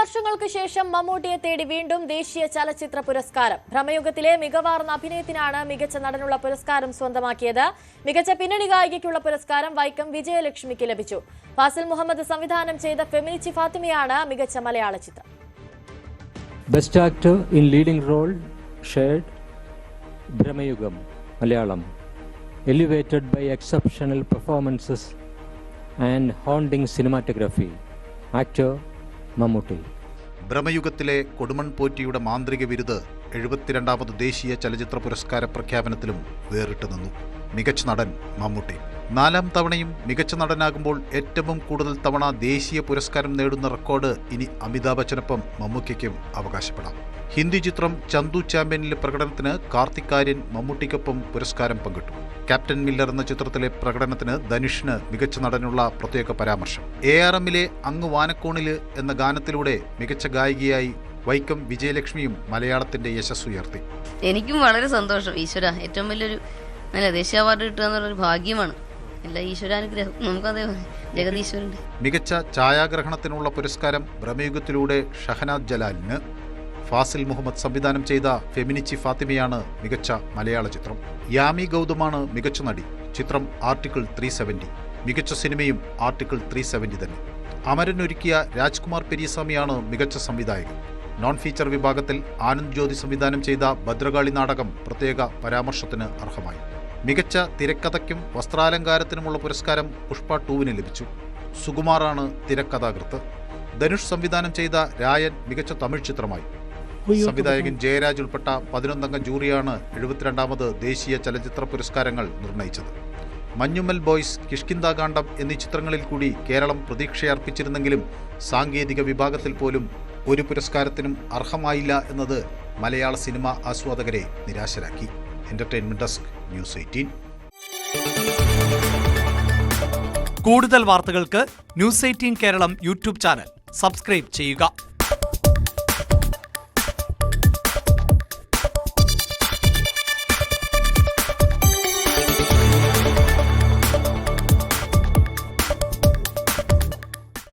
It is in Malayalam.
വർഷങ്ങൾക്ക് ശേഷം മമ്മൂട്ടിയെ തേടി വീണ്ടും ദേശീയ ചലച്ചിത്ര പുരസ്കാരം. ഭ്രമയുഗത്തിലെ മികവാർന്ന അഭിനയത്തിനാണ് മികച്ച നടനുള്ള പുരസ്കാരം സ്വന്തമാക്കിയത്. മികച്ച പിന്നണി ഗായികയ്ക്കുള്ള പുരസ്കാരം വൈക്കം വിജയലക്ഷ്മിക്ക് ലഭിച്ചു. ഫാസിൽ മുഹമ്മദ് സംവിധാനം ചെയ്ത ഫെമിനിച്ചി ഫാത്തിമയാണ് മികച്ച മലയാള ചിത്രം. Best actor in leading role shared Bramayugam Malayalam, elevated by exceptional performances and haunting cinematography. Actor Mammootty. ഭ്രമയുഗത്തിലെ കൊടുമൺ പോറ്റിയുടെ മാന്ത്രിക വിരുദ് 72ാമത് ദേശീയ ചലച്ചിത്ര പുരസ്കാര പ്രഖ്യാപനത്തിലും വേറിട്ട് നിന്നു. മികച്ച നടൻ മമ്മൂട്ടി 4ാം തവണയും മികച്ച നടനാകുമ്പോൾ ഏറ്റവും കൂടുതൽ തവണ ദേശീയ പുരസ്കാരം നേടുന്ന റെക്കോർഡ് ഇനി അമിതാഭ് ബച്ചനൊപ്പം മമ്മൂക്കയ്ക്കും അവകാശപ്പെടാം. ഹിന്ദി ചിത്രം ചന്തു ചാമ്പ്യനിലെ പ്രകടനത്തിന് കാർത്തിക് ആര്യൻ മമ്മൂട്ടിക്കൊപ്പം പുരസ്കാരം പങ്കിട്ടു. ക്യാപ്റ്റൻ മില്ലർ എന്ന ചിത്രത്തിലെ പ്രകടനത്തിന് ധനുഷിന് മികച്ച നടനുള്ള പ്രത്യേക പരാമർശം. ARMലെ അങ്ങ് വാനക്കോണില് എന്ന ഗാനത്തിലൂടെ മികച്ച ഗായികയായി വൈക്കം വിജയലക്ഷ്മിയും മലയാളത്തിന്റെ യശസ്സുയർത്തി. എനിക്കും വളരെ സന്തോഷം. ഈശ്വര, ഏറ്റവും വലിയൊരു ദേശീയ അവാർഡ് കിട്ടുക എന്നുള്ളൊരു ഭാഗ്യമാണ്. എല്ലാ ഈശ്വരാനുഗ്രഹം നമുക്കത് ജഗദീശ്വരന്റെ. മികച്ച ഛായാഗ്രഹണത്തിനുള്ള പുരസ്കാരം ഭ്രമയുഗത്തിലൂടെ ഷഹനാദ് ജലാലിന്. ഫാസിൽ മുഹമ്മദ് സംവിധാനം ചെയ്ത ഫെമിനിച്ചി ഫാത്തിമയാണ് മികച്ച മലയാള ചിത്രം. യാമി ഗൗതമാണ് മികച്ച നടി. ചിത്രം ആർട്ടിക്കിൾ 370. മികച്ച സിനിമയും ആർട്ടിക്കിൾ 370 തന്നെ. അമരൻ ഒരുക്കിയ രാജ്കുമാർ പെരിയസ്വാമിയാണ് മികച്ച സംവിധായകൻ. നോൺ ഫീച്ചർ വിഭാഗത്തിൽ ആനന്ദ് ജ്യോതി സംവിധാനം ചെയ്ത ഭദ്രകാളി നാടകം പ്രത്യേക പരാമർശത്തിന് അർഹമായി. മികച്ച തിരക്കഥയ്ക്കും വസ്ത്രാലങ്കാരത്തിനുമുള്ള പുരസ്കാരം പുഷ്പ 2വിന് ലഭിച്ചു. സുകുമാറാണ് തിരക്കഥാകൃത്ത്. ധനുഷ് സംവിധാനം ചെയ്ത രായൻ മികച്ച തമിഴ് ചിത്രമായി. സംവിധായകൻ ജയരാജ് ഉൾപ്പെട്ട 11-അംഗ ജൂറിയാണ് 72ാമത് ദേശീയ ചലച്ചിത്ര പുരസ്കാരങ്ങൾ നിർണയിച്ചത്. മഞ്ഞുമ്മൽ ബോയ്സ്, കിഷ്കിന്ധാകാന്ഡം എന്നീ ചിത്രങ്ങളിൽ കൂടി കേരളം പ്രതീക്ഷയർപ്പിച്ചിരുന്നെങ്കിലും സാങ്കേതിക വിഭാഗത്തിൽ പോലും ഒരു പുരസ്കാരത്തിനും അർഹമായില്ല എന്നത് മലയാള സിനിമാ ആസ്വാദകരെ നിരാശരാക്കി. Entertainment desk, news 18. കൂടുതൽ വാർത്തകൾക്ക് news 18 Keralam YouTube channel subscribe ചെയ്യുക.